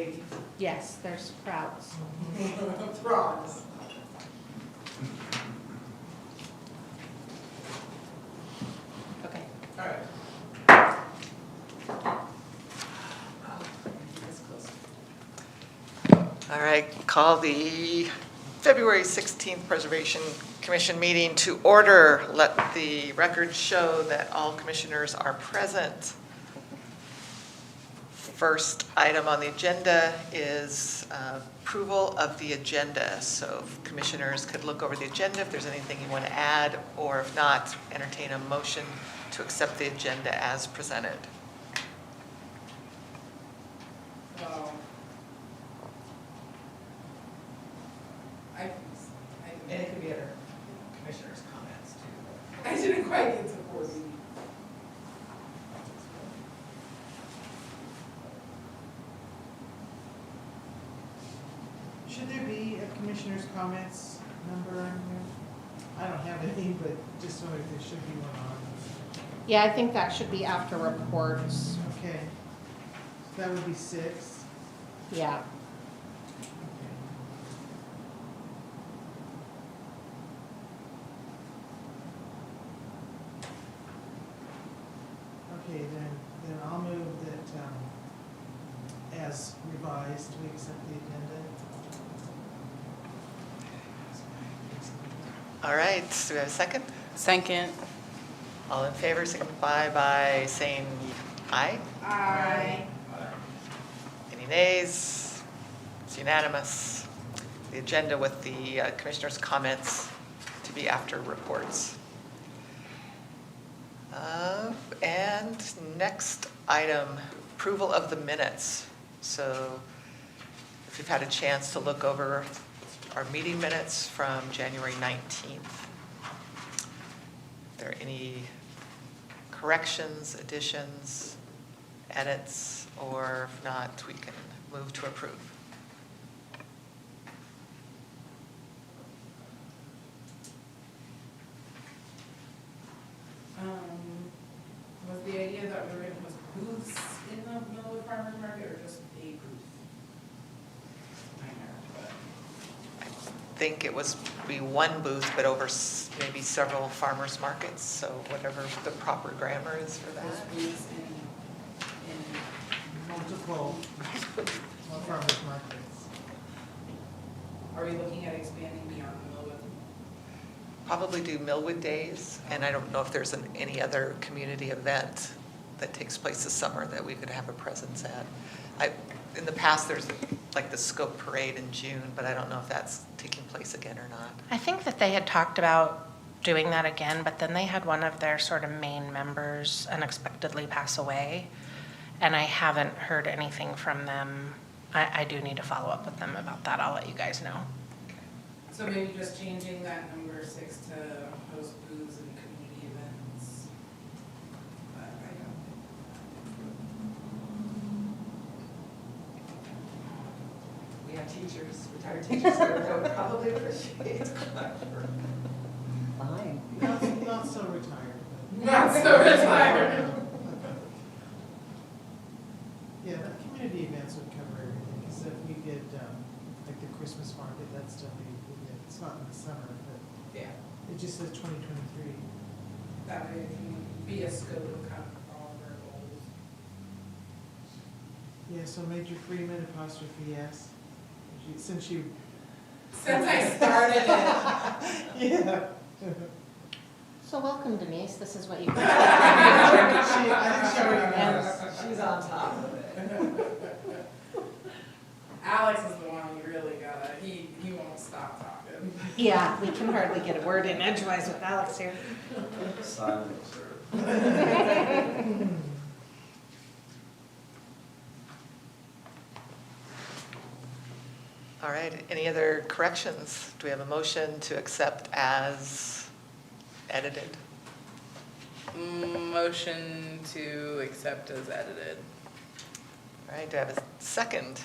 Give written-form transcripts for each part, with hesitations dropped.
wave. Yes, there's crowds. Throngs. Okay. All right. All right, call the February 16th Preservation Commission meeting to order. Let the record show that all commissioners are present. First item on the agenda is approval of the agenda. So if commissioners could look over the agenda if there's anything you want to add, or if not, entertain a motion to accept the agenda as presented. And it could be other commissioners' comments too. I didn't quite get to 4B. Should there be a commissioner's comments number on here? I don't have any, but just wondering if there should be one on. Yeah, I think that should be after reports. Okay. So that would be 6. Yeah. Okay, then I'll move that, as revised, we accept the agenda. All right, do we have a second? Second. All in favor, signify by saying aye. Aye. Any nays? It's unanimous. The agenda with the commissioners' comments to be after reports. And next item, approval of the minutes. So if you've had a chance to look over our meeting minutes from January 19th, if there are any corrections, additions, edits, or if not, we can move to approve. Was the idea that we were going to put booths in the Millwood Farmers Market or just a booth? Minor, but. I think it was be one booth, but over maybe several farmers markets, so whatever the proper grammar is for Those that. booths in Multiple farmers markets. are we looking at expanding beyond Millwood? Probably do Millwood Days, and I don't know if there's any other community event that takes place this summer that we could have a presence at. In the past, there's like the Scope Parade in June, but I don't know if that's taking place again or not. I think that they had talked about doing that again, but then they had one of their sort of main members unexpectedly pass away, and I haven't heard anything from them. I do need to follow up with them about that. I'll let you guys know. So maybe just changing that number 6 to host booths and community events. But I don't think. We have teachers, retired teachers that would probably appreciate. Fine. Not so retired, but. Not so retired. Yeah, the community events would cover everything, because if we did, like the Christmas market, that's still it's not in the summer, but Yeah, it just says 2023. that way it can be a scope of kind of all of our goals. Yeah, so Major Freeman, apostrophe S, since you. Since I started it. Yeah. So welcome, Denise. This is what you. I think she already knows. She's on top of it. Alex is the one you really gotta, he won't stop talking. Yeah, we can hardly get a word in edgewise with Alex here. Silence. All right, any other corrections? Do we have a motion to accept as edited? Motion to accept as edited. All right, do I have a second?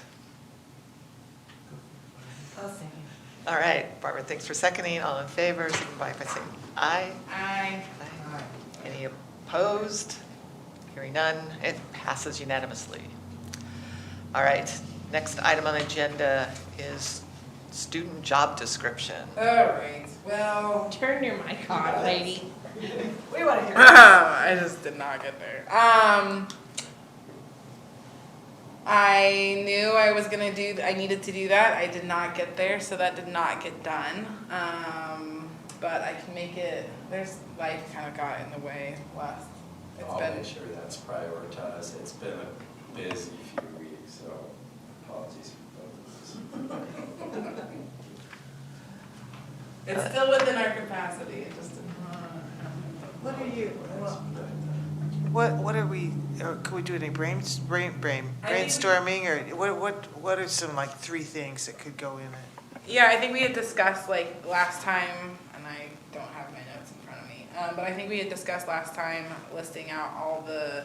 I'll second. All right, Barbara, thanks for seconding. All in favor, signify by saying aye. Aye. Aye. Any opposed? Hearing none, it passes unanimously. All right, Next item on the agenda is student job description. All right, well, Turn your mic on, lady. we want to hear. I just did not get there. I knew I was gonna I needed to do that. I did not get there, so that did not get done. But I can make it, life kind of got in the way last. I'll make sure that's prioritized. It's been a busy few weeks, so apologies for both of us. It's still within our capacity, it just didn't. What are you, what are we, can we do any brainstorming, or what are some like 3 things that could go in it? Yeah, I think we had discussed like last time, and I don't have my notes in front of me, but I think we had discussed last time listing out all the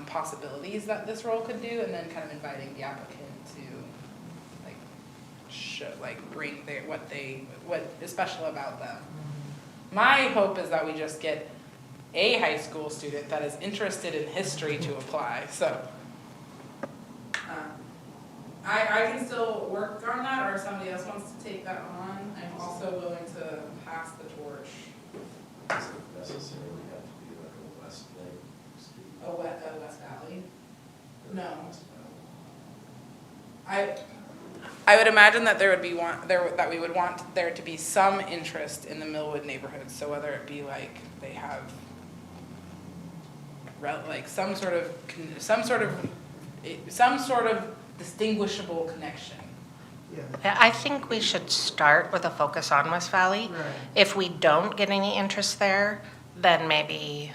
possibilities that this role could do, and then kind of inviting the applicant to bring what is special about them. My hope is that we just get a high school student that is interested in history to apply, so. I can still work on that, or if somebody else wants to take that on, I'm also willing to pass the torch. Does it necessarily have to be like a Westlake student? A West Valley? Or No. West Valley? I would imagine that that we would want there to be some interest in the Millwood neighborhood. So whether it be like they have like some sort of distinguishable connection. Yeah, I think we should start with a focus on West Valley. right. If we don't get any interest there, then maybe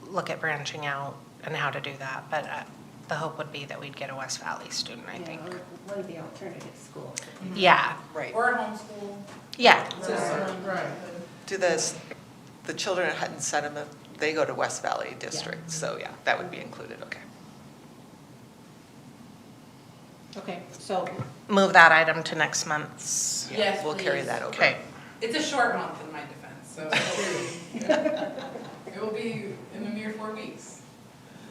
look at branching out and how to do that. But the hope would be that we'd get a West Valley student, I think. Or one of the alternative schools. Yeah, Right. Or a homeschool. yeah. Right. Do the children at Hutton Sediment, they go to West Valley District, so yeah, that would be included, okay. Okay, so Move that item to next month's. Yeah, Yes, we'll carry please. that over. Okay. It's a short month in my defense, so it will be in a mere 4 weeks.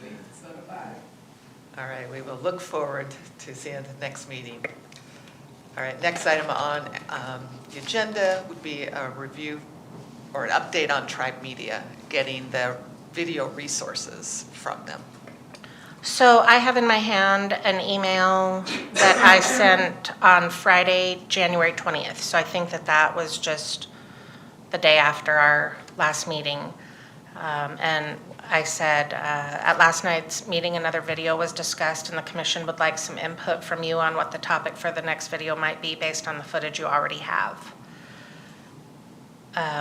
Instead of 5. All right, we will look forward to seeing the next meeting. All right, next item on the agenda would be a review or an update on Tribe Media, getting the video resources from them. So I have in my hand an email that I sent on Friday, January 20th. So I think that was just the day after our last meeting. And I said, at last night's meeting, another video was discussed, and the commission would like some input from you on what the topic for the next video might be based on the footage you already have.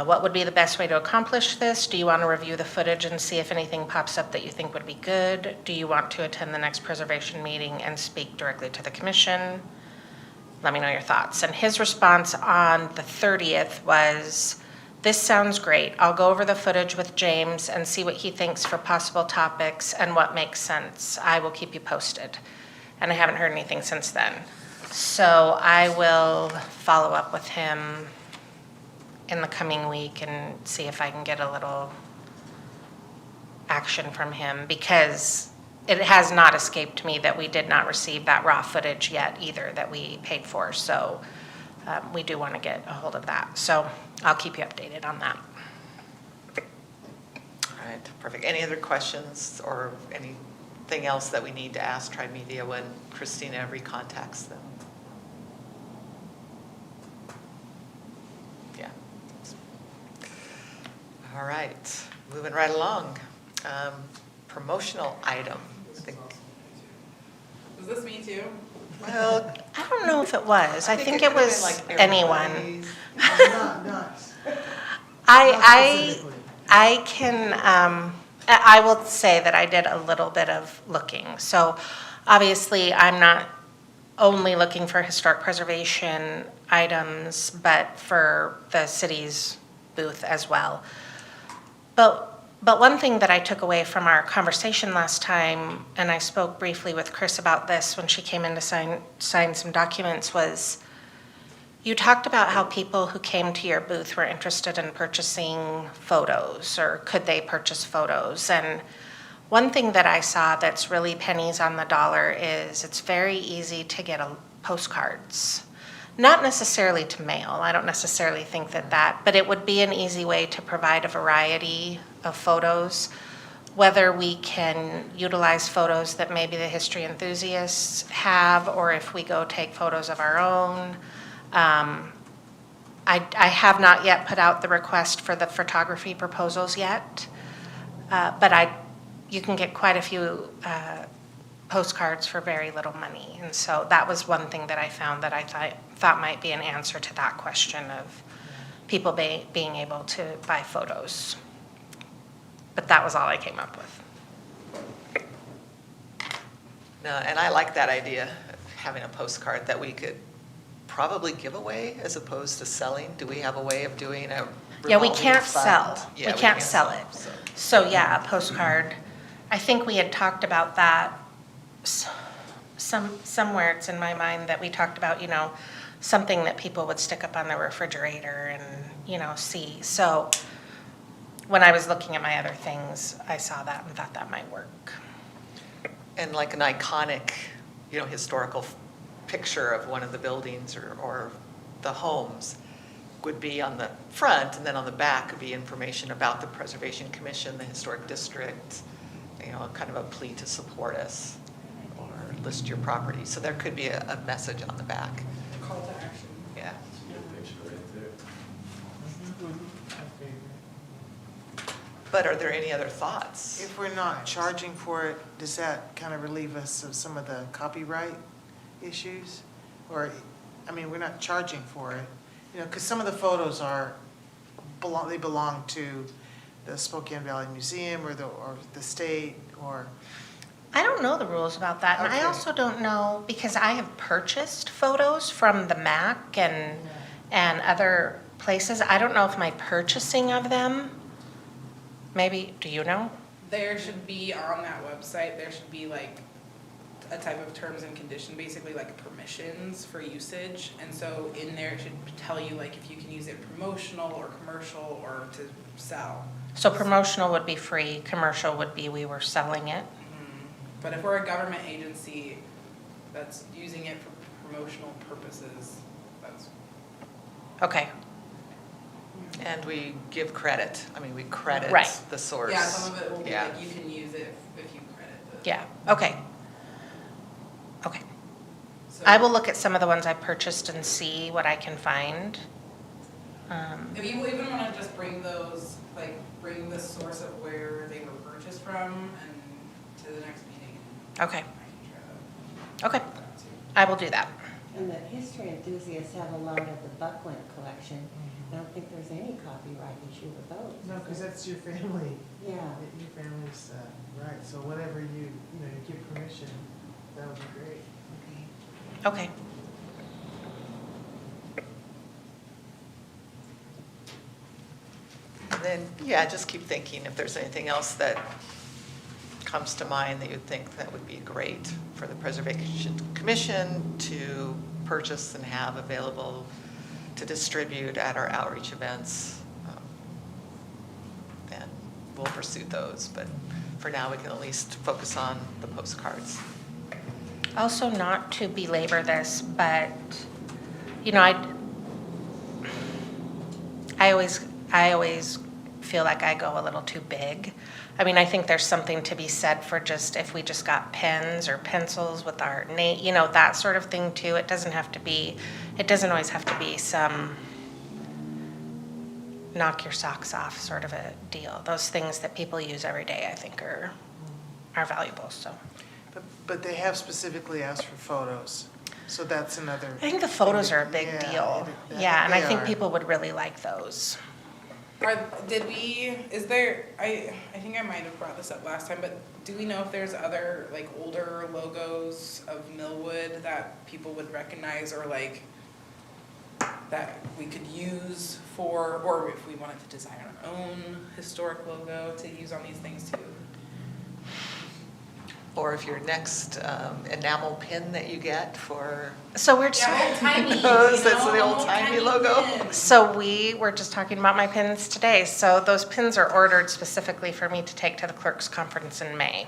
What would be the best way to accomplish this? Do you want to review the footage and see if anything pops up that you think would be good? Do you want to attend the next preservation meeting and speak directly to the commission? Let me know your thoughts. And his response on the 30th was, "This sounds great. I'll go over the footage with James and see what he thinks for possible topics and what makes sense. I will keep you posted." And I haven't heard anything since then. So I will follow up with him in the coming week and see if I can get a little action from him, because it has not escaped me that we did not receive that raw footage yet either that we paid for. So we do want to get a hold of that. So I'll keep you updated on that. All right, perfect. Any other questions or anything else that we need to ask Tribe Media when Christina recontacts them? Yeah. All right, moving right along. Promotional item. Was this me too? Well, I don't know if it was. I think it could've been was like anyone. everybody's. Not I specifically. I can, I will say that I did a little bit of looking. So obviously, I'm not only looking for historic preservation items, but for the city's booth as well. But one thing that I took away from our conversation last time, and I spoke briefly with Chris about this when she came in to sign some documents, was you talked about how people who came to your booth were interested in purchasing photos, or could they purchase photos? And One thing that I saw that's really pennies on the dollar is it's very easy to get postcards. Not necessarily to mail, I don't necessarily think that, but it would be an easy way to provide a variety of photos, whether we can utilize photos that maybe the history enthusiasts have, or if we go take photos of our own. I have not yet put out the request for the photography proposals yet, but you can get quite a few postcards for very little money. And so that was one thing that I found that I thought might be an answer to that question of people being able to buy photos. But that was all I came up with. No, and I like that idea of having a postcard that we could probably give away as opposed to selling. Do we have a way of doing a Yeah, we revolving can't fund? sell. Yeah, We can't sell it. So yeah, a postcard. I think we had talked about that somewhere. It's in my mind that we talked about, something that people would stick up on their refrigerator and, see. So when I was looking at my other things, I saw that and thought that might work. And like an iconic, historical picture of one of the buildings or the homes would be on the front, and then on the back would be information about the Preservation Commission, the Historic District, kind of a plea to support us or list your property. So there could be a message on the back. Call to action. Yeah. Good picture right there. But are there any other thoughts? If we're not charging for it, does that kind of relieve us of some of the copyright issues? Or, we're not charging for it, because some of the photos they belong to the Spokane Valley Museum or the state or. I don't know the rules about that, and I Okay. also don't know, because I have purchased photos from the MAC and other places. I don't know if my purchasing of them, maybe, do you know? There should be on that website, there should be like a type of terms and condition, basically like permissions for usage. And so in there it should tell you like if you can use it promotional or commercial or to sell. So promotional would be free, commercial would be we were selling it. But if we're a government agency that's using it for promotional purposes, that's. Okay, And we give credit. We credit Right. the source. Yeah, some of it will be Yeah. like, you can use it if you credit the. yeah, okay. Okay, So I will look at some of the ones I purchased and see what I can find. If you even wanna just bring those, like, bring the source of where they were purchased from and to the next meeting. Okay, I can try okay, that too. I will do that. And the history enthusiasts have a lot of the Buckland collection. I don't think there's any copyright issue with those. No, because that's your family, Yeah. your family's, right, so whatever you give permission, that would be great. Okay. And then, just keep thinking if there's anything else that comes to mind that you'd think that would be great for the Preservation Commission to purchase and have available to distribute at our outreach events. And we'll pursue those, but for now, we can at least focus on the postcards. Also, not to belabor this, but, I always feel like I go a little too big. I think there's something to be said for just, if we just got pens or pencils with our name, that sort of thing too. It doesn't always have to be some knock your socks off sort of a deal. Those things that people use every day, I think are valuable, so. But they have specifically asked for photos, so that's another. I think the photos are a big Yeah, deal. it- Yeah, and I they think are. people would really like those. I think I might have brought this up last time, but do we know if there's other like older logos of Millwood that people would recognize or like that we could use for, or if we wanted to design our own historic logo to use on these things too? Or if your next enamel pin that you get for, So we're just, Yeah, old timey, That's the old-timey logo. so we were just talking about my pins today. So those pins are ordered specifically for me to take to the clerks conference in May.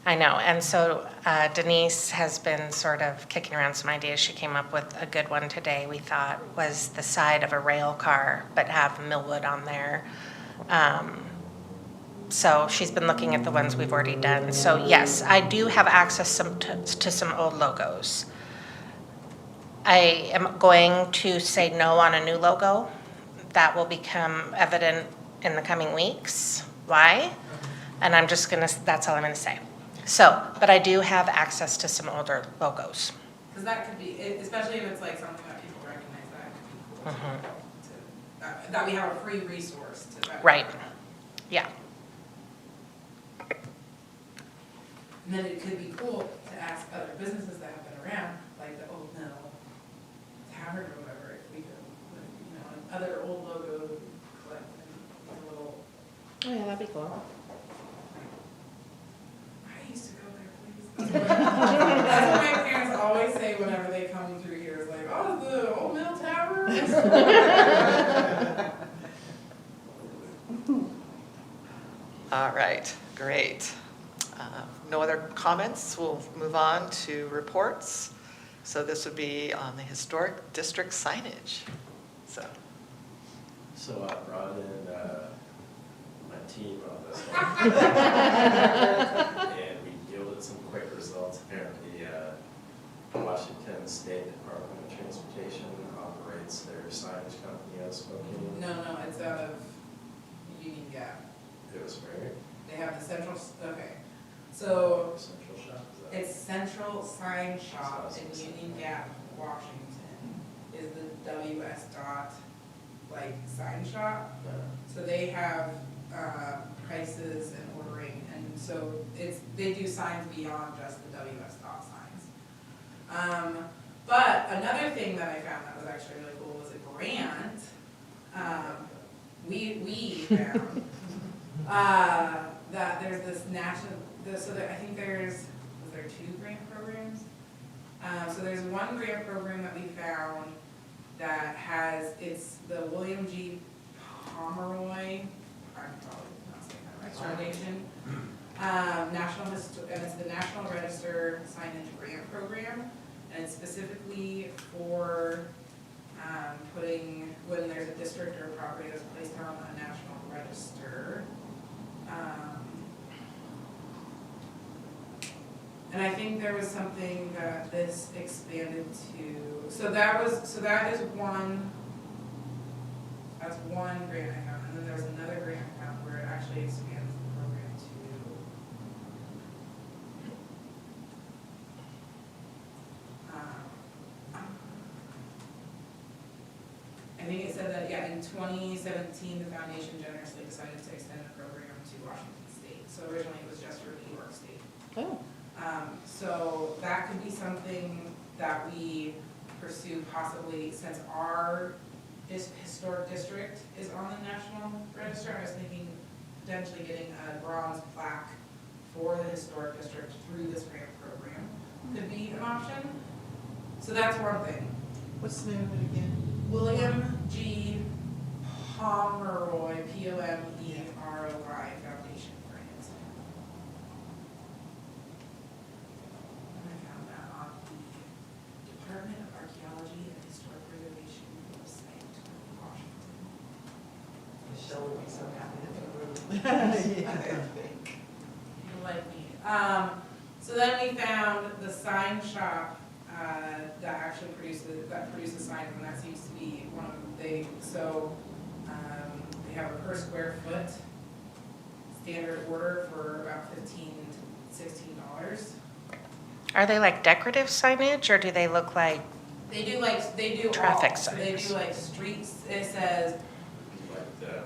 I know, and so Denise has been sort of kicking around some ideas. She came up with a good one today, we thought, was the side of a rail car, but have Millwood on there. So she's been looking at the ones we've already done. So yes, I do have access to some old logos. I am going to say no on a new logo. That will become evident in the coming weeks. Why? And I'm just gonna, that's all I'm gonna say. So, but I do have access to some older logos. Because that could be, especially if it's like something that people recognize, that could be cool. That we have a free resource to that. Right, yeah. And then it could be cool to ask other businesses that have been around, like the Old Mill Tavern or whatever, if we could, other old logos, collect a little. Oh, yeah, that'd be cool. I used to go there, please. That's what my parents always say whenever they come through here, is like, oh, the Old Mill Tavern? all right, great. No other comments? We'll move on to reports. So this would be on the historic district signage. So I brought in my team on this one. And we yielded some quick results. Apparently, Washington State Department of Transportation operates their signage company out of Spokane. No, it's out of Union Gap. It was where? They have the central, okay. So Central Shop, is that? it's Central Sign Shop in Union Gap, Washington, is the WS dot, like, sign shop. So they have prices and ordering, and so they do signs beyond just the WS dot signs. But another thing that I found that was actually really cool was a grant. We found that there's this national, I think was there 2 grant programs? So there's one grant program that we found that it's the William G. Pomeroy, I'm probably not saying that right, Foundation. And it's the National Register Signage Grant Program, and it's specifically for putting, when there's a district or a property that's placed on a national register. And I think there was something that this expanded to, that is one, that's one grant I found, and then there was another grant I found where it actually expands the program to, I think it said that, yeah, in 2017, the foundation generously decided to extend the program to Washington State. So originally it was just for New York State. Oh. So that could be something that we pursue possibly, since our historic district is on the National Register. I was thinking potentially getting a bronze plaque for the historic district through this grant program could be an option. So that's one thing. What's the name of it again? William G. Pomeroy, Pomeroi Foundation Grant. And I found that on the Department of Archaeology and Historic Preservation website in Washington. Michelle would be so happy to You like me. So then we found the sign shop that actually produces signs, and that seems to be one of they have a per square foot standard order for about $15 to $16. Are they like decorative signage, or do they look like, They do Traffic all. So they signs. do like streets. It says Like the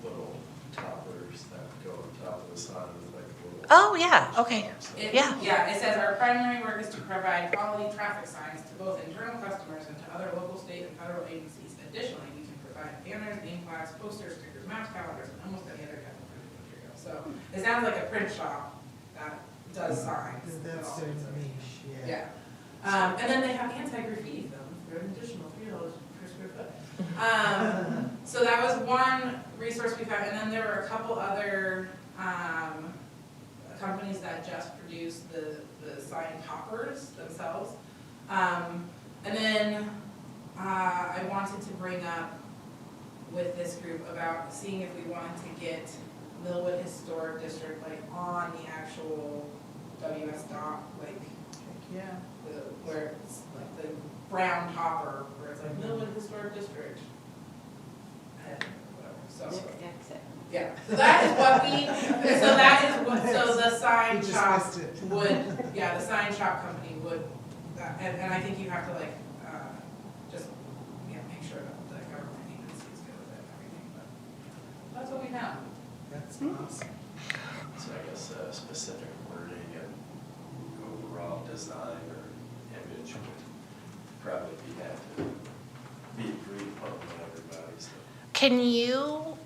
little toppers that go on top of the sign with like little. oh, yeah, okay. Yeah. Yeah, it says our primary work is to provide quality traffic signs to both internal customers and to other local, state, and federal agencies. Additionally, we can provide banners, name plaques, posters, stickers, maps, calendars, and almost any other type of printed material. So it sounds like a print shop that does signs. That's and all their sorts of- niche, Yeah. And then they have anti-graffiti films for an additional $3 per square foot. So that was one resource we found, and then there were a couple other, companies that just produce the sign toppers themselves. And then, I wanted to bring up with this group about seeing if we wanted to get Millwood Historic District, like, on the actual WS dot, like, yeah. where it's like the brown topper, where it's like Millwood Historic District. And whatever, so, Next exit. yeah, so that is what we, so that is what, so the We sign just shop missed it. would, yeah, the sign shop company would, and I think you have to like, just, you know, make sure that the government agency is good with it and everything, but that's what we have. That's awesome. So I guess specific wording and overall design or image would probably have to be agreed upon by everybody, so. Can you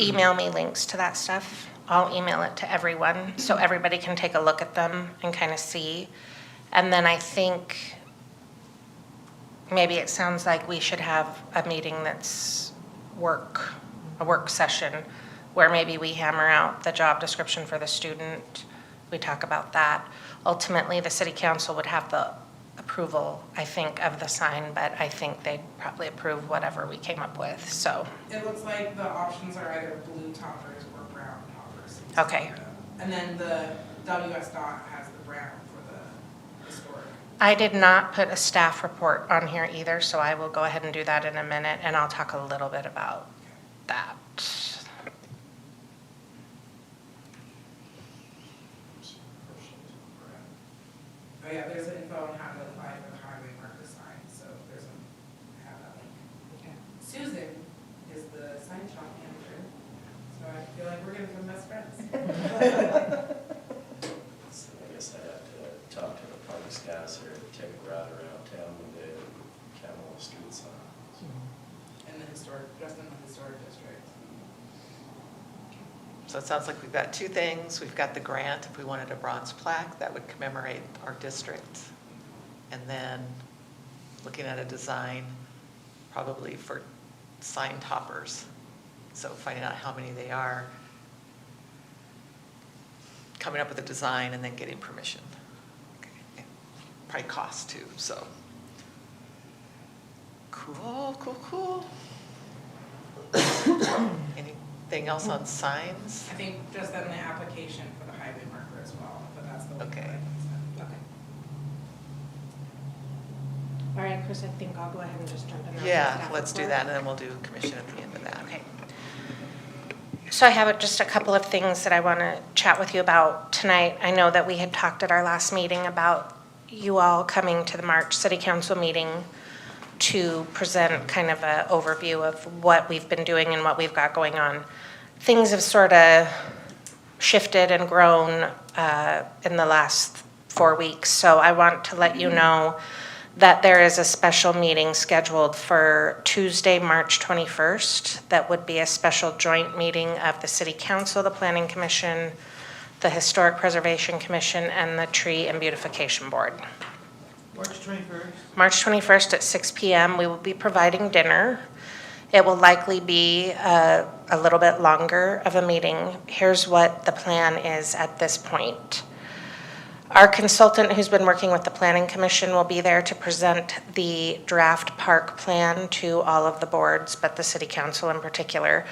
email me links to that stuff? I'll email it to everyone so everybody can take a look at them and kind of see. And then I think maybe it sounds like we should have a meeting that's a work session where maybe we hammer out the job description for the student. We talk about that. Ultimately, the city council would have the approval, I think, of the sign, but I think they'd probably approve whatever we came up with, so. It looks like the options are either blue toppers or brown toppers. Okay. And then the WS dot has the brown for the historic. I did not put a staff report on here either, so I will go ahead and do that in a minute, and I'll talk a little bit about that. Oh yeah, there's an info on how to apply for the highway marker sign, so there's a, I have that link. Susan is the sign shop manager, so I feel like we're gonna become best friends. So I guess I'd have to talk to the parks guys or take a ride around town one day and count all the street signs. In the historic, just in the historic district. So it sounds like we've got two things. We've got the grant, if we wanted a bronze plaque, that would commemorate our district. And then looking at a design, probably for sign toppers. So finding out how many they are, coming up with a design and then getting permission. Okay. Probably cost too, so. Cool, cool, cool. Anything else on signs? I think just in the application for the highway marker as well, but that's the link that I Okay. can send. Okay. All right, Chris, I think I'll go ahead and just jump in there. with the Yeah, staff let's do report. that, and then we'll do commission at the end of that. Okay. So I have just a couple of things that I want to chat with you about tonight. I know that we had talked at our last meeting about you all coming to the March City Council meeting to present kind of an overview of what we've been doing and what we've got going on. Things have sort of shifted and grown in the last 4 weeks, so I want to let you know that there is a special meeting scheduled for Tuesday, March 21st. That would be a special joint meeting of the City Council, the Planning Commission, the Historic Preservation Commission, and the Tree and Beautification Board. March 21st. March 21st at 6 p.m. We will be providing dinner. It will likely be a little bit longer of a meeting. Here's what the plan is at this point. Our consultant who's been working with the Planning Commission will be there to present the draft park plan to all of the boards, but the City Council in particular.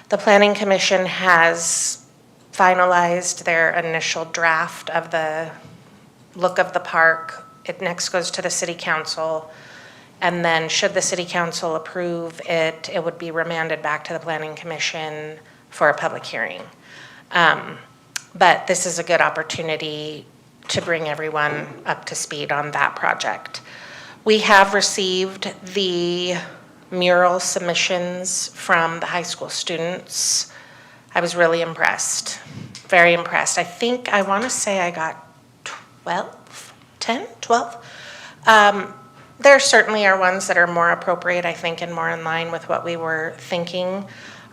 The Planning Commission has finalized their initial draft of the look of the park. It next goes to the City Council, and then should the City Council approve it, it would be remanded back to the Planning Commission for a public hearing. But this is a good opportunity to bring everyone up to speed on that project. We have received the mural submissions from the high school students. I was really impressed, very impressed. I think, I want to say I got 12. There certainly are ones that are more appropriate, I think, and more in line with what we were thinking.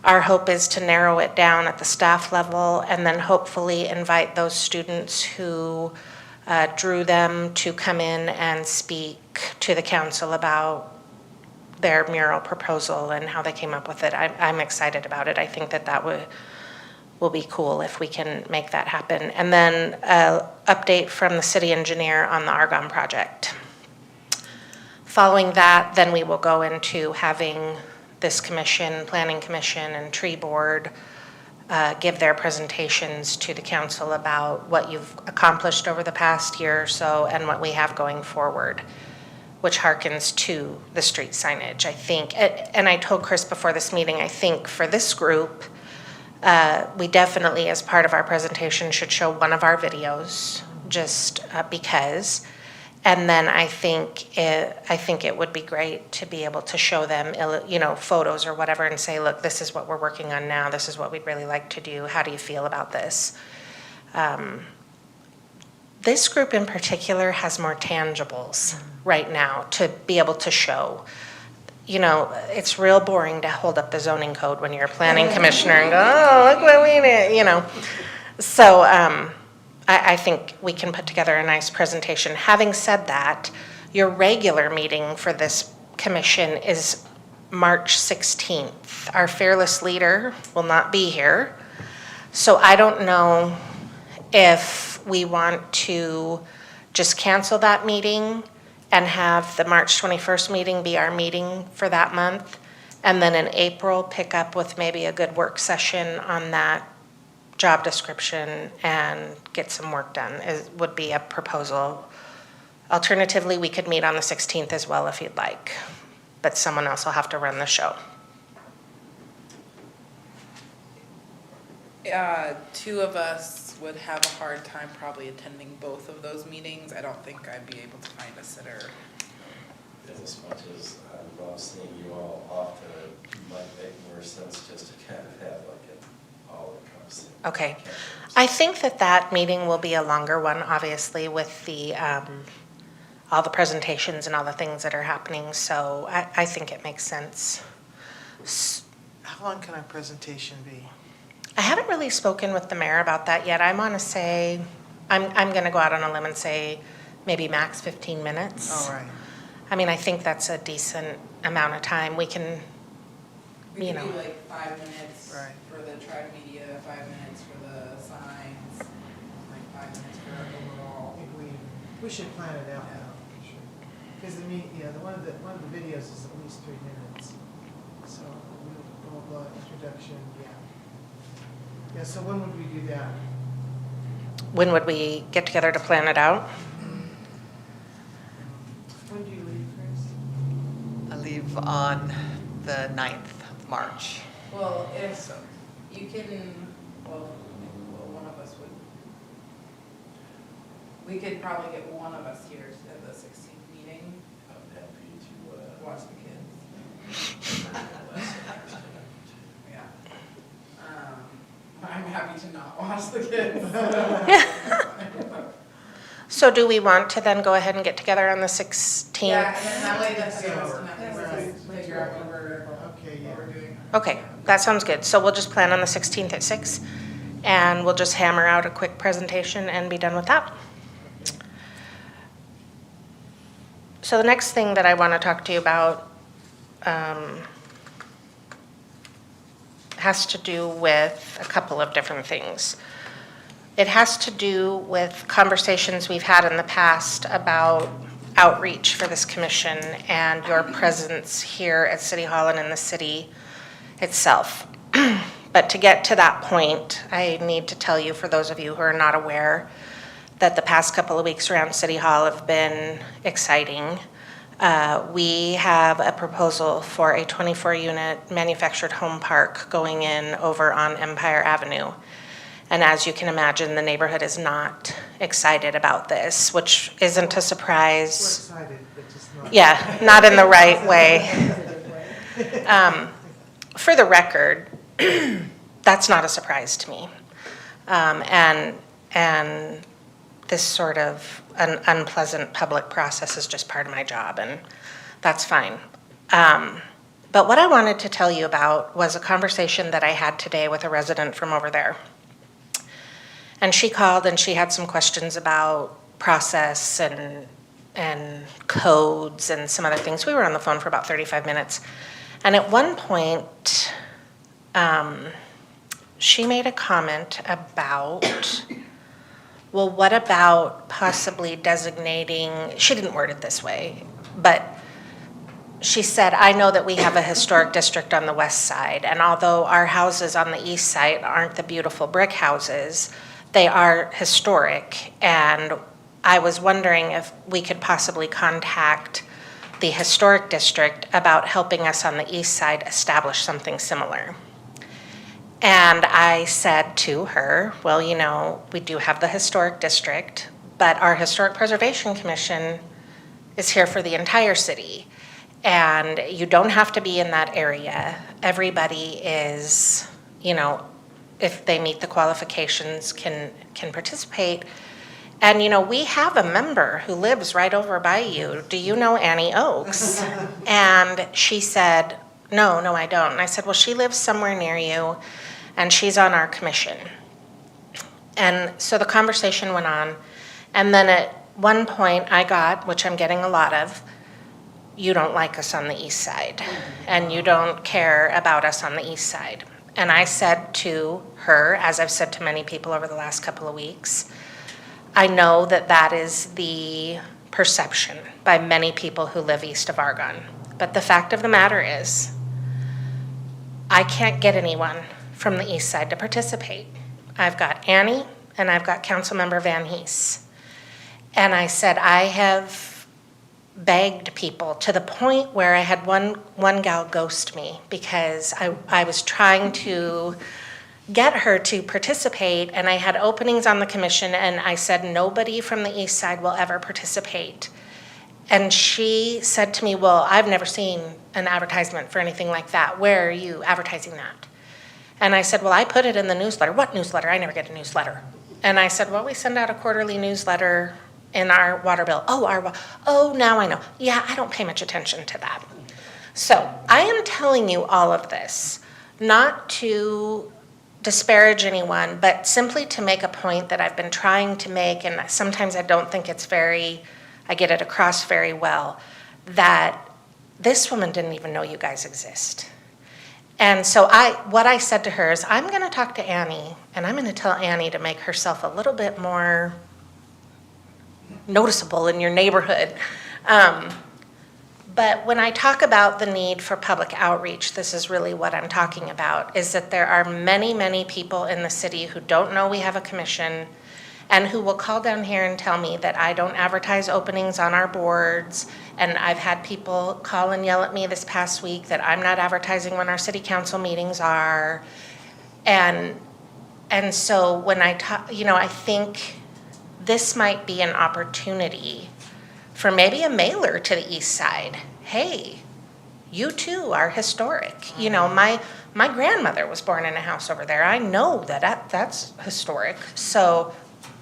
Our hope is to narrow it down at the staff level and then hopefully invite those students who drew them to come in and speak to the council about their mural proposal and how they came up with it. I'm excited about it. I think that will be cool if we can make that happen. And then an update from the city engineer on the Argonne project. Following that, then we will go into having this commission, planning commission and tree board give their presentations to the council about what you've accomplished over the past year or so and what we have going forward, which harkens to the street signage. I think, and I told Chris before this meeting, I think for this group, we definitely, as part of our presentation, should show one of our videos, just because. And then I think it would be great to be able to show them, photos or whatever, and say, look, this is what we're working on now. This is what we'd really like to do. How do you feel about this? This group in particular has more tangibles right now to be able to show. It's real boring to hold up the zoning code when you're a planning commissioner and go, oh, look what we did, So I think we can put together a nice presentation. Having said that, your regular meeting for this commission is March 16th. Our fearless leader will not be here. So I don't know if we want to just cancel that meeting and have the March 21st meeting be our meeting for that month, and then in April pick up with maybe a good work session on that job description and get some work done, would be a proposal. Alternatively, we could meet on the 16th as well if you'd like, but someone else will have to run the show. Two of us would have a hard time probably attending both of those meetings. I don't think I'd be able to find a sitter. As much as I love seeing you all often, it might make more sense just to kind of have like an all-encompassing. Okay. I think that meeting will be a longer one, obviously, with the all the presentations and all the things that are happening. So I think it makes sense. How long can our presentation be? I haven't really spoken with the mayor about that yet. I'm going to say, I'm going to go out on a limb and say maybe max 15 minutes. All right. I mean, I think that's a decent amount of time. We can, We could do like 5 minutes Right. for the tribe media, 5 minutes for the signs, like 5 minutes for overall. I think we should plan it out now, for sure. Because one of the videos is at least 3 minutes. So we'll introduction, yeah. Yeah, so when would we do that? when would we get together to plan it out? When do you leave, Chris? I leave on the 9th of March. Well, if you can, well, one of us would, we could probably get one of us here at the 16th meeting, I'm happy to, watch the kids. less interesting. Yeah. I'm happy to not watch the kids. So do we want to then go ahead and get together on the 16th? Yeah, and then that way the So, parents can at right. least figure out what we're doing. Okay, that sounds good. So we'll just plan on the 16th at 6, and we'll just hammer out a quick presentation and be done with that. So the next thing that I want to talk to you about has to do with a couple of different things. It has to do with conversations we've had in the past about outreach for this commission and your presence here at City Hall and in the city itself. But to get to that point, I need to tell you, for those of you who are not aware, that the past couple of weeks around City Hall have been exciting. We have a proposal for a 24-unit manufactured home park going in over on Empire Avenue. And as you can imagine, the neighborhood is not excited about this, which isn't a surprise. We're excited, but just not. Yeah, not in the right way. For the record, that's not a surprise to me. And this sort of an unpleasant public process is just part of my job, and that's fine. But what I wanted to tell you about was a conversation that I had today with a resident from over there. And she called and she had some questions about process and codes and some other things. We were on the phone for about 35 minutes. And at one point, she made a comment about, well, what about possibly designating, she didn't word it this way, but she said, I know that we have a historic district on the west side, and although our houses on the east side aren't the beautiful brick houses, they are historic, and I was wondering if we could possibly contact the historic district about helping us on the east side establish something similar. And I said to her, well, you know, we do have the historic district, but our Historic Preservation Commission is here for the entire city. And you don't have to be in that area. Everybody is, you know, if they meet the qualifications, can participate. And, you know, we have a member who lives right over by you. Do you know Annie Oakes? And she said, no, I don't. And I said, well, she lives somewhere near you, and she's on our commission. And so the conversation went on. And then at one point I got, which I'm getting a lot of, you don't like us on the east side, and you don't care about us on the east side. And I said to her, as I've said to many people over the last couple of weeks, I know that that is the perception by many people who live east of Argonne. But the fact of the matter is, I can't get anyone from the east side to participate. I've got Annie and I've got Councilmember Van Hees. And I said, I have begged people to the point where I had one gal ghost me because I was trying to get her to participate, and I had openings on the commission, and I said nobody from the east side will ever participate. And she said to me, well, I've never seen an advertisement for anything like that. Where are you advertising that? And I said, well, I put it in the newsletter. What newsletter? I never get a newsletter. And I said, well, we send out a quarterly newsletter in our water bill. Oh, now I know. Yeah, I don't pay much attention to that. So I am telling you all of this, not to disparage anyone, but simply to make a point that I've been trying to make, and sometimes I don't think I get it across very well, that this woman didn't even know you guys exist. And so what I said to her is, I'm gonna talk to Annie, and I'm gonna tell Annie to make herself a little bit more noticeable in your neighborhood. But when I talk about the need for public outreach, this is really what I'm talking about, is that there are many, many people in the city who don't know we have a commission and who will call down here and tell me that I don't advertise openings on our boards. And I've had people call and yell at me this past week that I'm not advertising when our city council meetings are. And so when I talk, you know, I think this might be an opportunity for maybe a mailer to the east side. Hey, you too are historic. You know, my grandmother was born in a house over there. I know that's historic. So,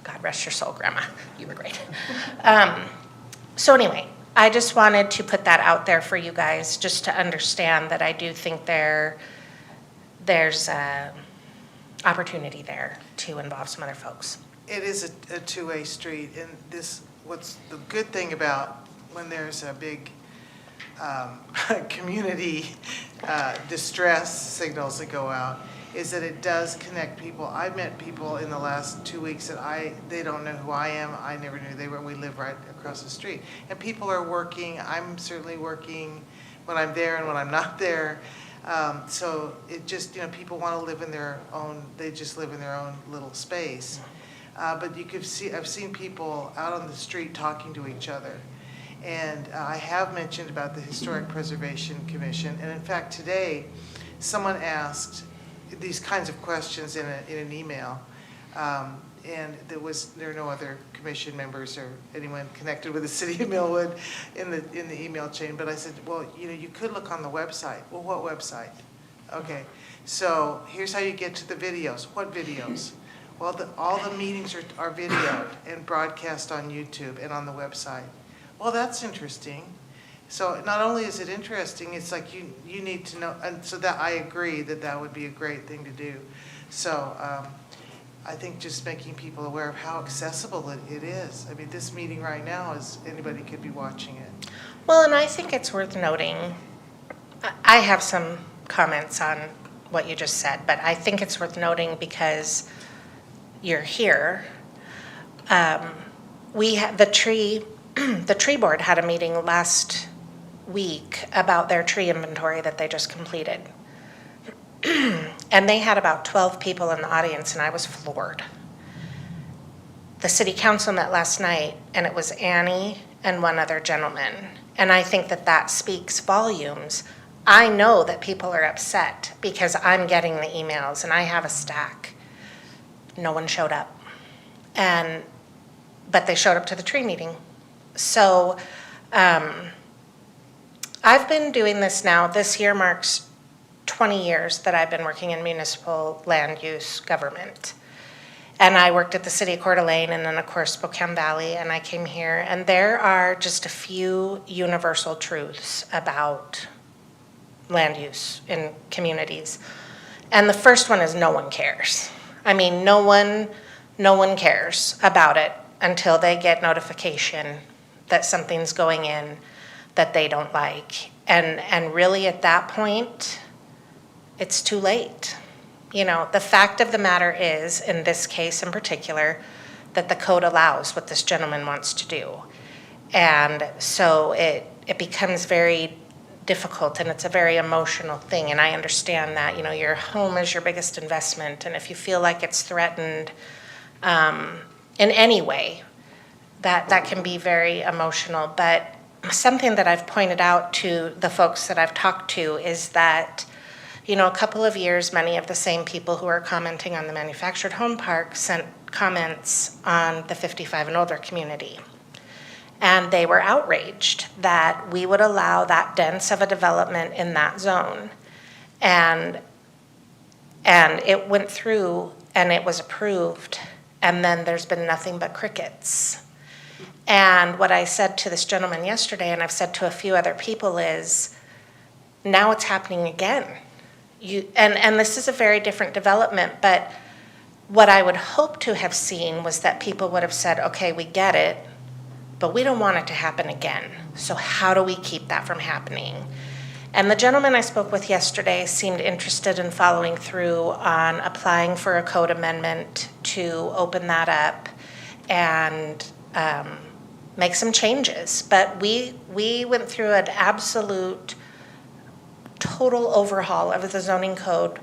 God rest your soul, Grandma. You were great. So anyway, I just wanted to put that out there for you guys, just to understand that I do think there's opportunity there to involve some other folks. It is a two-way street, and what's the good thing about when there's a big community distress signals that go out is that it does connect people. I've met people in the last 2 weeks that they don't know who I am. I never knew they were. We live right across the street, and people are working. I'm certainly working when I'm there and when I'm not there. So it just, you know, people want to live in their own. They just live in their own little space. But you could see, I've seen people out on the street talking to each other. And I have mentioned about the Historic Preservation Commission. And in fact, today, someone asked these kinds of questions in an email. And there are no other commission members or anyone connected with the city of Millwood in the email chain. But I said, well, you know, you could look on the website. Well, what website? Okay, so here's how you get to the videos. What videos? Well, all the meetings are videoed and broadcast on YouTube and on the website. Well, that's interesting. So not only is it interesting, it's like you need to know, and so that I agree that that would be a great thing to do. So I think just making people aware of how accessible it is. I mean, this meeting right now is, anybody could be watching it. Well, and I think it's worth noting, I have some comments on what you just said, but I think it's worth noting because you're here. The tree board had a meeting last week about their tree inventory that they just completed. And they had about 12 people in the audience, and I was floored. The city council met last night, and it was Annie and one other gentleman. And I think that that speaks volumes. I know that people are upset because I'm getting the emails, and I have a stack. No one showed up. But they showed up to the tree meeting. So I've been doing this now. This year marks 20 years that I've been working in municipal land use government. And I worked at the city of Coeur d'Alene and then, of course, Spokane Valley, and I came here. And there are just a few universal truths about land use in communities. And the first one is no one cares. I mean, no one cares about it until they get notification that something's going in that they don't like. And really at that point, it's too late. You know, the fact of the matter is, in this case in particular, that the code allows what this gentleman wants to do. And so it becomes very difficult, and it's a very emotional thing. And I understand that, you know, your home is your biggest investment, and if you feel like it's threatened in any way, that can be very emotional. But something that I've pointed out to the folks that I've talked to is that, you know, a couple of years, many of the same people who are commenting on the manufactured home park sent comments on the 55 and older community. And they were outraged that we would allow that dense of a development in that zone. And it went through and it was approved, and then there's been nothing but crickets. And what I said to this gentleman yesterday, and I've said to a few other people, is now it's happening again. And this is a very different development, but what I would hope to have seen was that people would have said, okay, we get it, but we don't want it to happen again. So how do we keep that from happening? And the gentleman I spoke with yesterday seemed interested in following through on applying for a code amendment to open that up and make some changes. But we went through an absolute total overhaul of the zoning code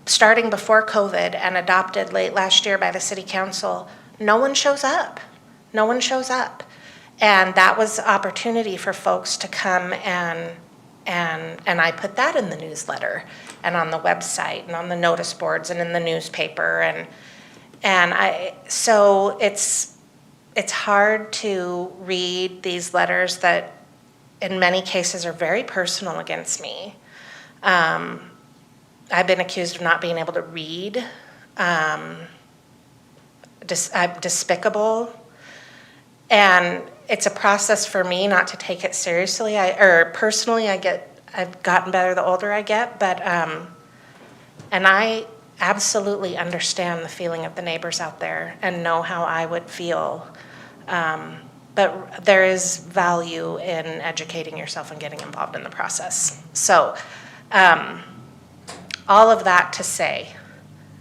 starting before COVID and adopted late last year by the city council. No one shows up. No one shows up. And that was opportunity for folks to come and I put that in the newsletter and on the website and on the notice boards and in the newspaper so it's hard to read these letters that in many cases are very personal against me. I've been accused of not being able to read. I'm despicable. And it's a process for me not to take it seriously. Personally, I've gotten better the older I get, but, and I absolutely understand the feeling of the neighbors out there and know how I would feel. But there is value in educating yourself and getting involved in the process. So, all of that to say,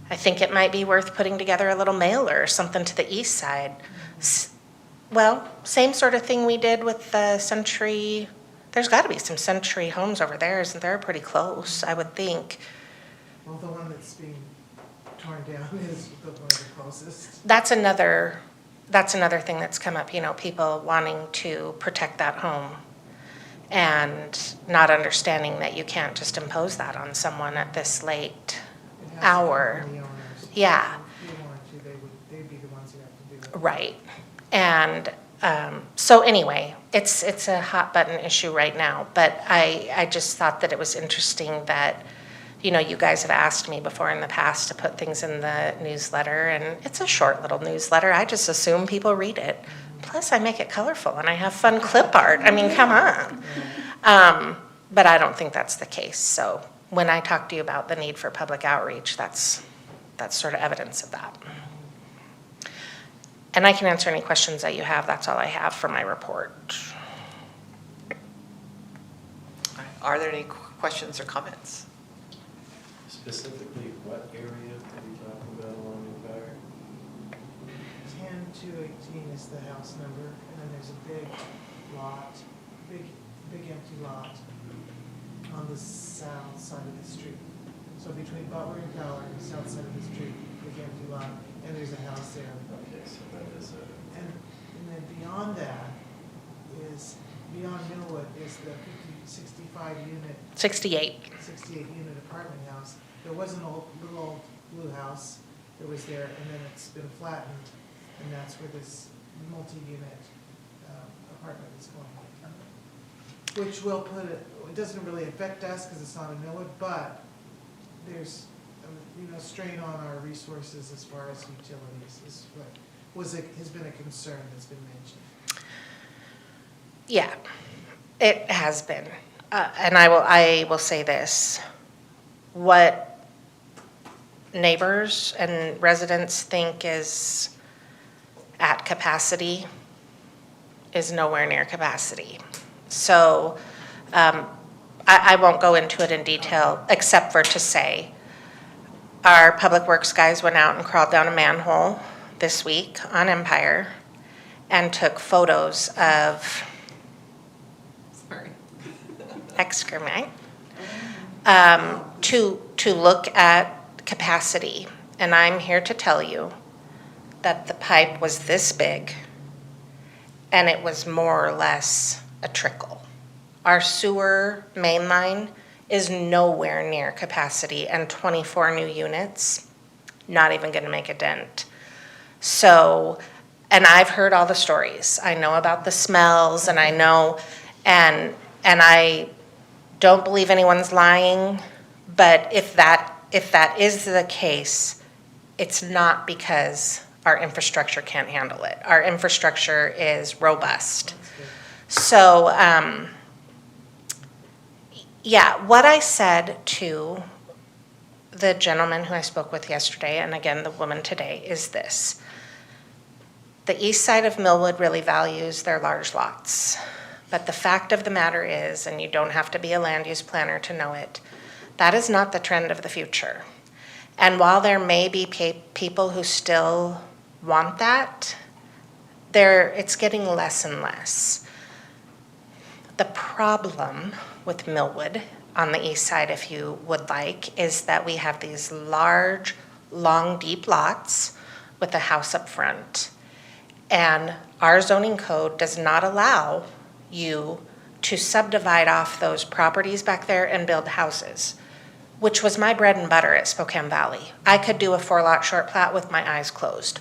I think it might be worth putting together a little mailer or something to the east side. Well, same sort of thing we did with the Century. There's got to be some Century homes over there, isn't there? Pretty close, I would think. Well, the one that's being torn down is the one the closest. That's another thing that's come up, you know, people wanting to protect that home and not understanding that you can't just impose that on someone at this late hour. Yeah. If you wanted to, they'd be the ones who have to do it. Right. And so anyway, it's a hot button issue right now, but I just thought that it was interesting that, you know, you guys have asked me before in the past to put things in the newsletter, and it's a short little newsletter. I just assume people read it. Plus, I make it colorful, and I have fun clip art. I mean, come on. But I don't think that's the case. So when I talk to you about the need for public outreach, that's sort of evidence of that. And I can answer any questions that you have. That's all I have for my report. Are there any questions or comments? Specifically, what area are we talking about along Empire? 10218 is the house number, and then there's a big lot, big empty lot on the south side of the street. So between Butler and Tower, the south side of the street, big empty lot, and there's a house there. Okay, so that is a, And then beyond that is, beyond Millwood is the 65 unit, 68. 68 unit apartment house. There was an little old blue house that was there, and then it's been flattened, and that's where this multi-unit apartment is going. Which will put it doesn't really affect us because it's not in Millwood, but there's, strain on our resources as far as utilities is what has been a concern that's been mentioned. Yeah, it has been. And I will say this. What neighbors and residents think is at capacity is nowhere near capacity. So I won't go into it in detail except for to say our public works guys went out and crawled down a manhole this week on Empire and took photos of excrement to look at capacity. And I'm here to tell you that the pipe was this big and it was more or less a trickle. Our sewer main line is nowhere near capacity, and 24 new units, not even gonna make a dent. So, and I've heard all the stories. I know about the smells, and I know, and I don't believe anyone's lying, but if that is the case, it's not because our infrastructure can't handle it. Our infrastructure is robust. So, yeah, what I said to the gentleman who I spoke with yesterday, and again, the woman today, is this. The east side of Millwood really values their large lots. But the fact of the matter is, and you don't have to be a land use planner to know it, that is not the trend of the future. And while there may be people who still want that, it's getting less and less. The problem with Millwood on the east side, if you would like, is that we have these large, long, deep lots with a house up front. And our zoning code does not allow you to subdivide off those properties back there and build houses, which was my bread and butter at Spokane Valley. I could do a 4-lot short plat with my eyes closed.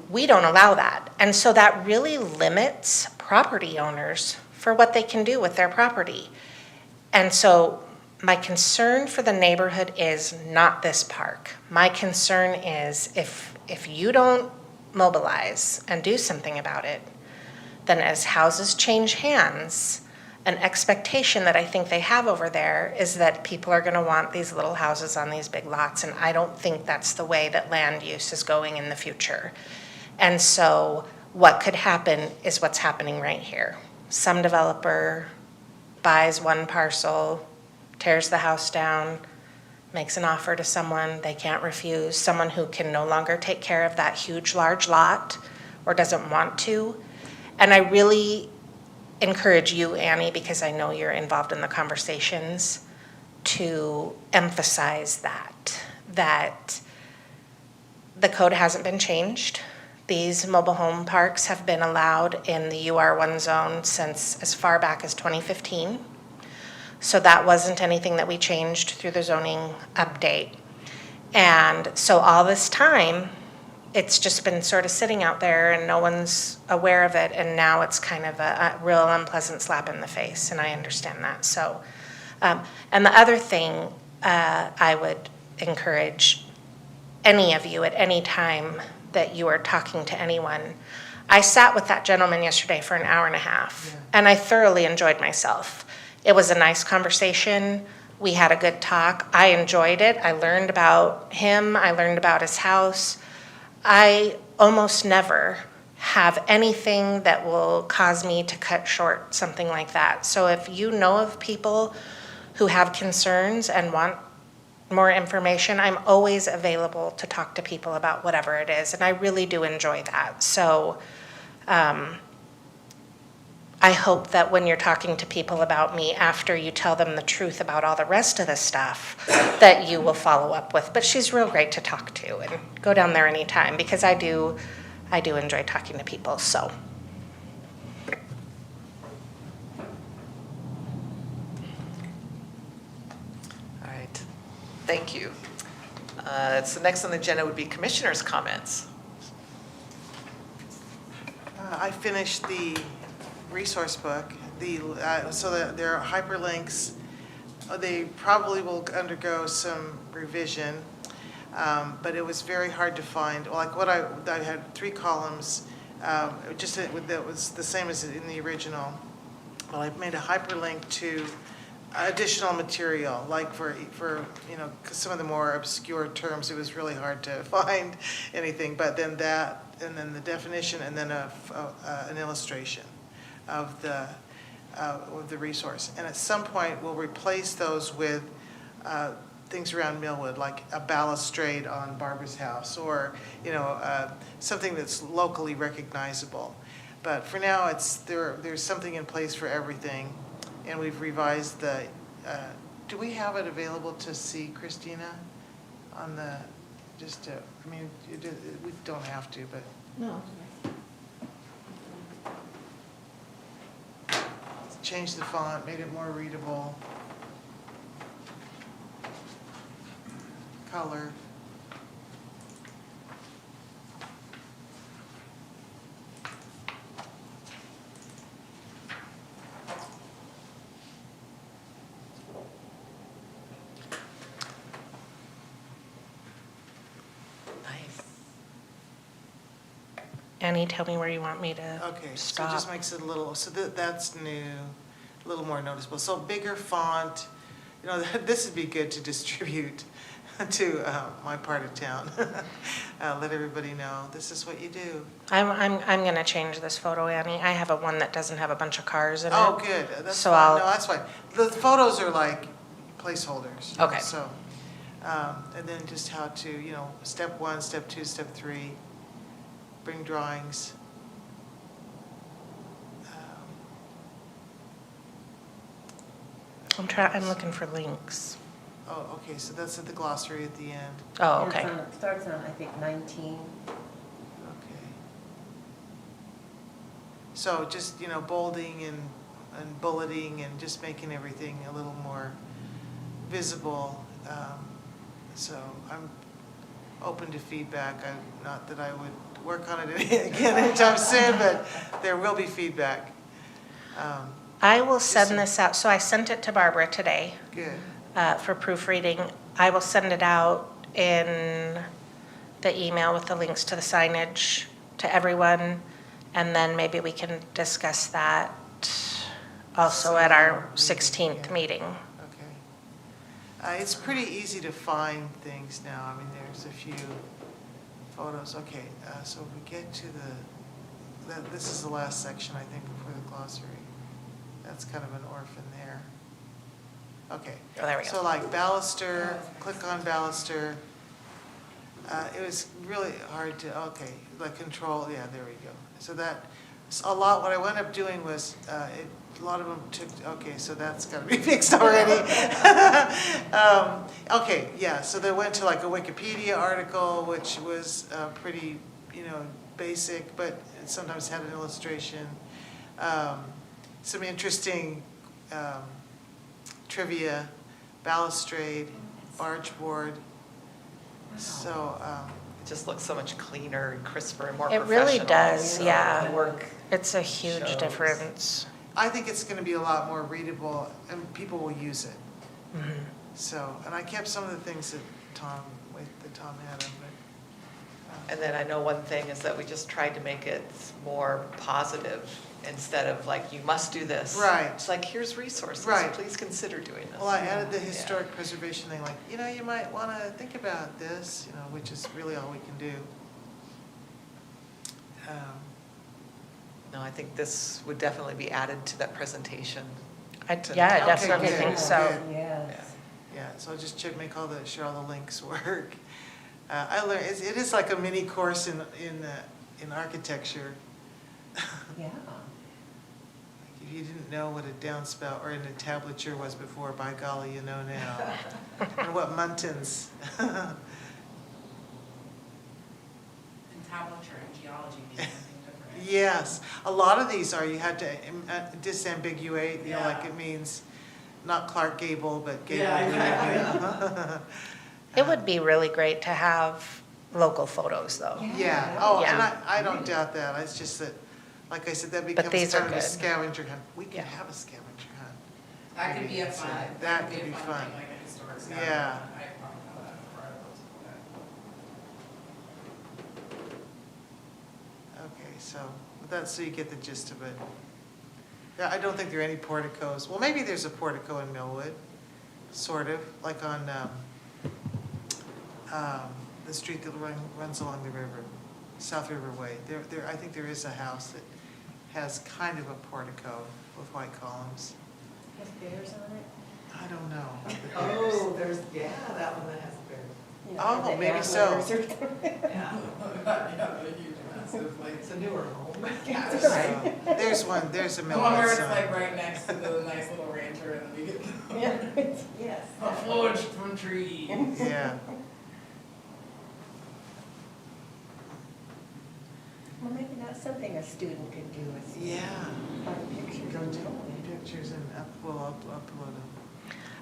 We don't allow that. And so that really limits property owners for what they can do with their property. And so my concern for the neighborhood is not this park. My concern is if you don't mobilize and do something about it, then as houses change hands, an expectation that I think they have over there is that people are gonna want these little houses on these big lots, and I don't think that's the way that land use is going in the future. And so what could happen is what's happening right here. Some developer buys one parcel, tears the house down, makes an offer to someone they can't refuse, someone who can no longer take care of that huge, large lot or doesn't want to. And I really encourage you, Annie, because I know you're involved in the conversations, to emphasize that the code hasn't been changed. These mobile home parks have been allowed in the UR1 zone since as far back as 2015. So that wasn't anything that we changed through the zoning update. And so all this time, it's just been sort of sitting out there and no one's aware of it, and now it's kind of a real unpleasant slap in the face, and I understand that. So, and the other thing I would encourage any of you at any time that you are talking to anyone. I sat with that gentleman yesterday for an hour and a half, and I thoroughly enjoyed myself. It was a nice conversation. We had a good talk. I enjoyed it. I learned about him. I learned about his house. I almost never have anything that will cause me to cut short something like that. So if you know of people who have concerns and want more information, I'm always available to talk to people about whatever it is, and I really do enjoy that. So I hope that when you're talking to people about me after you tell them the truth about all the rest of the stuff, that you will follow up with. But she's real great to talk to, and go down there anytime, because I do enjoy talking to people, so. All right, thank you. So next on the agenda would be commissioners' comments. I finished the resource book, so that there are hyperlinks. They probably will undergo some revision, but it was very hard to find. Like I had 3 columns, that was the same as in the original. Well, I made a hyperlink to additional material, like for 'cause some of the more obscure terms, it was really hard to find anything. But then that, and then the definition, and then an illustration of the resource. And at some point, we'll replace those with things around Millwood, like a balustrade on Barbara's house, or something that's locally recognizable. But for now, there's something in place for everything, and we've revised the. Do we have it available to see, Christina, on the? We don't have to, but. No. Changed the font, made it more readable. Color. Nice. Annie, tell me where you want me to Okay, so it stop. just makes it a little, so that's new, a little more noticeable. So bigger font, this would be good to distribute to my part of town. Let everybody know, this is what you do. I'm gonna change this photo, Annie. I have one that doesn't have a bunch of cars in it. Oh, good, that's So fine, I'll- no, that's fine. The photos are like placeholders. Okay. So, and then just how to, step 1, step 2, step 3, bring drawings. I'm looking for links. Oh, okay, so that's at the glossary at the end. Oh, And okay. it starts on, I think, 19. Okay. So just, bolding and bulleting and just making everything a little more visible. So I'm open to feedback. Not that I would work on it again anytime soon, but there will be feedback. I will send this out. So I sent it to Barbara today Good. for proofreading. I will send it out in the email with the links to the signage to everyone, and then maybe we can discuss that also at our 16th meeting. Okay. It's pretty easy to find things now. I mean, there's a few photos. Okay, so if we get to this is the last section, I think, before the glossary. That's kind of an orphan there. Okay. Oh, there we go. So like baluster, click on baluster. It was really hard to, okay, like control, yeah, there we go. So what I wound up doing was, a lot of them took, okay, so that's got to be fixed already. Okay, yeah, so they went to like a Wikipedia article, which was pretty, basic, but it sometimes had an illustration. Some interesting trivia, balustrade, barge board. So, It just looks so much cleaner and crisper and more It professional. really does, So yeah. the work It's a huge shows. difference. I think it's going to be a lot more readable, and people will use it. So, and I kept some of the things that Tom had, And then I know one thing is that we just tried to make it more positive instead of like, you must do this. Right. It's like, here's resources, Right. please consider doing this. Well, I added the Yeah. historic preservation thing, like, you might want to think about this, which is really all we can do. No, I think this would definitely be added to that presentation. Yeah, I Okay, definitely good, think so. good. Yes. Yeah, so I'll just sure all the links work. I learned, it is like a mini course in architecture. Yeah. If you didn't know what a downspout or an entablature was before, by golly, you know now. And what muntins. Entablature and geology mean something different. Yes, a lot of these are, you had to disambiguate, Yeah. like it means not Clark Gable, but Gable. Yeah, exactly. Yeah. It would be really great to have local photos, though. Yeah, oh, and Yeah. I don't doubt that, it's just that, like I said, that becomes these are kind of a good. scavenger hunt. We could Yeah. have a scavenger hunt. That could be a fun, That that could be a fun thing, like a historic scavenger. Yeah. hunt. I thought about that before I looked at that. Okay, so, that's, so you get the gist of it. Yeah, I don't think there are any porticos, well, maybe there's a portico in Millwood, sort of, like on, the street that runs along the river, South River Way. I think there is a house that has kind of a portico with white columns. Has bears on it? I don't know. Oh, there's, yeah, that one that has a bear. You know, Oh, the maybe so. antlers or something. Yeah, Yeah, the huge massive, like, it's a newer home. That's So, right. There's a the one Millwood where it's sign. like right next to the nice little rancher and we get Yeah, yes. a foliage from trees. Yeah. Well, maybe that's something a student could do, is Yeah. find pictures Go of take Millwood. pictures and we'll upload them.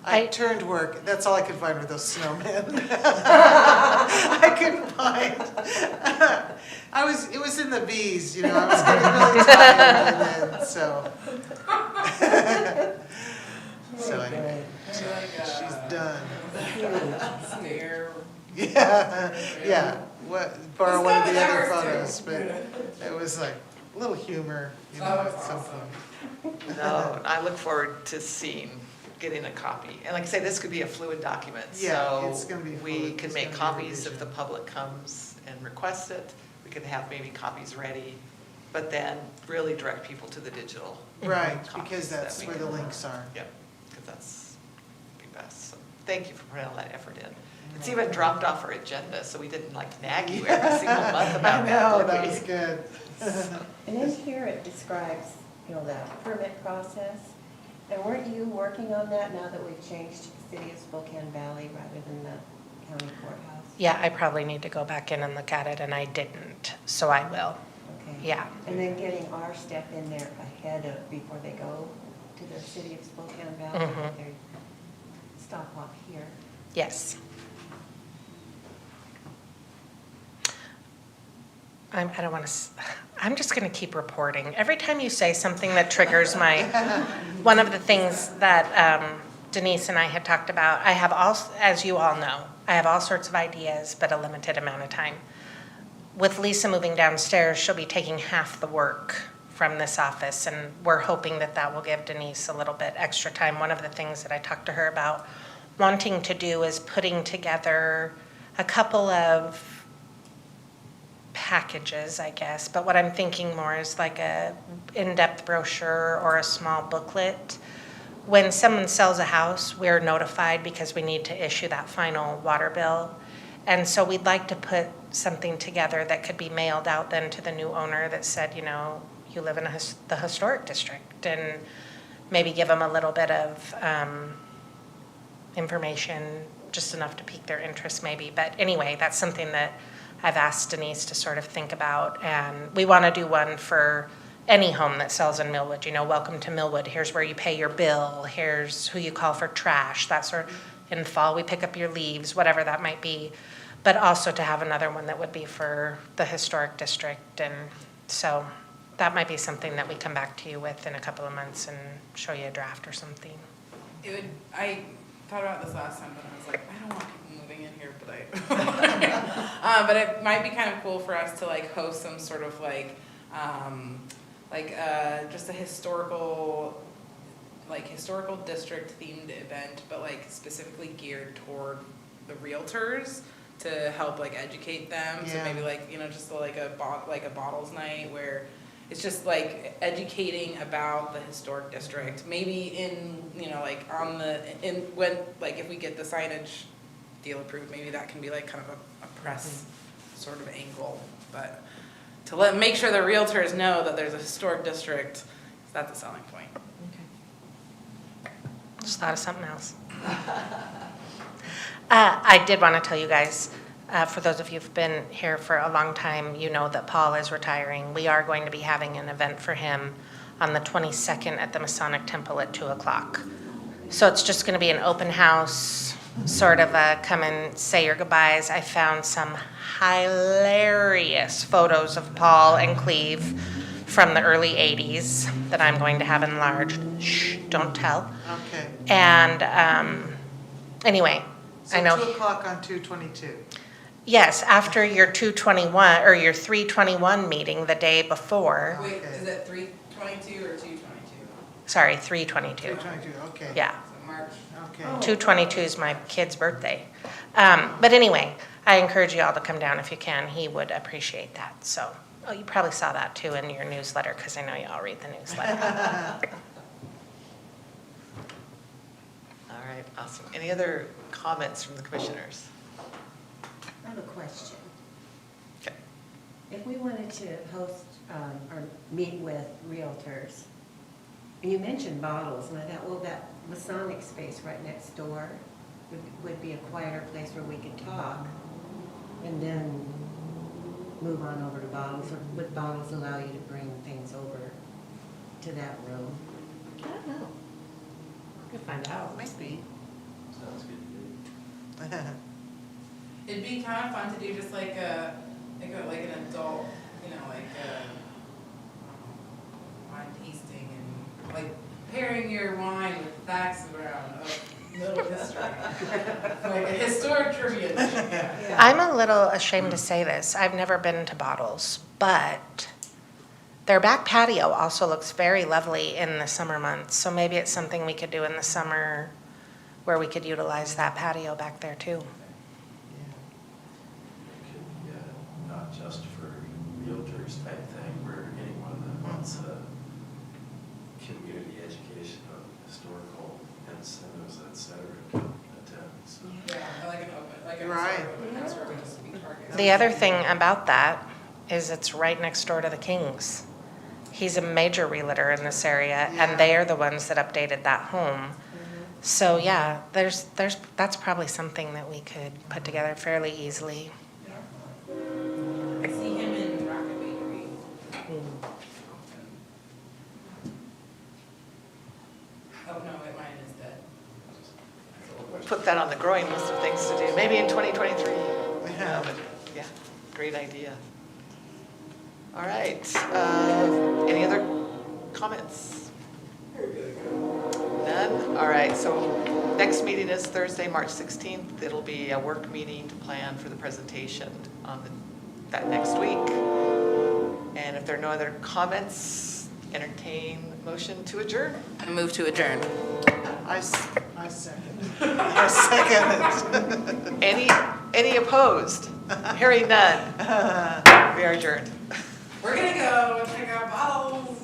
I- I turned work, that's all I could find were those snowmen. I couldn't find. It was in the B's, I was getting really tired and then, so. So anyway, Maybe like she's done. Snare. Yeah, borrow It's one of not the other ours, too. photos, but it was like a little humor, That was something. No, I look forward to getting a copy. And like I say, this could be a fluid document. Yeah, it's gonna be So we fluid. can It's make gonna be copies if revision. the public comes and requests it. We could have maybe copies ready, but then really direct people to the digital. Right, copies because that that's we where the can- links are. Yep, because that's be best. So thank you for putting all that effort in. It's even dropped off our agenda, so we didn't like nag you every single month about that. I know, did that we? was good. And in here it describes, the permit process. And weren't you working on that now that we've changed to the city of Spokane Valley rather than the county courthouse? Yeah, I probably need to go back in and look at it, and I didn't, so I will. Okay. Yeah. And then getting our step in there ahead of, before they go to the city of Spokane Valley, Mhm. they stop off here. Yes. I don't want to, I'm just going to keep reporting. Every time you say something that triggers one of the things that Denise and I had talked about, I have all, as you all know, I have all sorts of ideas, but a limited amount of time. With Lisa moving downstairs, she'll be taking half the work from this office, and we're hoping that that will give Denise a little bit extra time. One of the things that I talked to her about wanting to do is putting together a couple of packages, I guess, but what I'm thinking more is like a in-depth brochure or a small booklet. When someone sells a house, we're notified because we need to issue that final water bill. And so we'd like to put something together that could be mailed out then to the new owner that said, you live in the historic district, and maybe give them a little bit of information, just enough to pique their interest maybe. But anyway, that's something that I've asked Denise to sort of think about, and we want to do one for any home that sells in Millwood. Welcome to Millwood. Here's where you pay your bill. Here's who you call for trash. That sort. In fall, we pick up your leaves, whatever that might be. But also to have another one that would be for the historic district, and so that might be something that we come back to you with in a couple of months and show you a draft or something. It would, I thought about this last time, but I was like, I don't want people moving in here, but but it might be kind of cool for us to like host some sort of just a historical district themed event, but like specifically geared toward the realtors to help like educate them. So Yeah. maybe like, just like a bottles night where it's just like educating about the historic district. Maybe in, if we get the signage deal approved, maybe that can be like kind of a press sort of angle. But to make sure the realtors know that there's a historic district, that's a selling point. Just thought of something else. I did want to tell you guys, for those of you who've been here for a long time, you know that Paul is retiring. We are going to be having an event for him on the 22nd at the Masonic Temple at 2 o'clock. So it's just going to be an open house, sort of a come and say your goodbyes. I found some hilarious photos of Paul and Cleve from the early 80s that I'm going to have enlarged. Shh, don't tell. Okay. And anyway, I know. So 2 o'clock on 2/22. Yes, after your 221 or your 321 meeting the day before. Wait, is it 322 or 222? Sorry, 322. 2/22, okay. Yeah, So March. Okay. 222 is my kid's birthday. But anyway, I encourage you all to come down if you can. He would appreciate that. So, you probably saw that too in your newsletter because I know you all read the newsletter. All right, awesome. Any other comments from the commissioners? I have a question. Okay. If we wanted to host or meet with realtors, and you mentioned bottles, and I thought, well, that Masonic space right next door would be a quieter place where we could talk, and then move on over to bottles, or would bottles allow you to bring things over to that room? I don't know. Could find out. Maybe. Sounds good to me. It'd be kind of fun to do just like an adult, wine tasting and like pairing your wine with facts around Middle history. Like a historic trivia. Yeah. I'm a little ashamed to say this. I've never been to Bottles, but their back patio also looks very lovely in the summer months. So maybe it's something we could do in the summer where we could utilize that patio back there too. It could be not just for realtors type thing, where anyone that wants a community education on historical incentives, et cetera, can attend, so. Yeah, like an open, like a Right. sort of open house where we just be targeted. The other thing about that is it's right next door to the Kings. He's a major realtor in this area, Yeah. and they are the ones that updated that home. So yeah, that's probably something that we could put together fairly easily. I see him in Rocket Bakery. Oh, no, mine is dead. Put that on the growing list of things to do, maybe in 2023. Yeah. But, yeah, great idea. All right, any other comments? None? All right, so next meeting is Thursday, March 16th. It'll be a work meeting to plan for the presentation on that next week. And if there are no other comments, entertain motion to adjourn. I move to adjourn. I second. I second Any opposed? Hearing none. We are adjourned. We're gonna go check out bottles.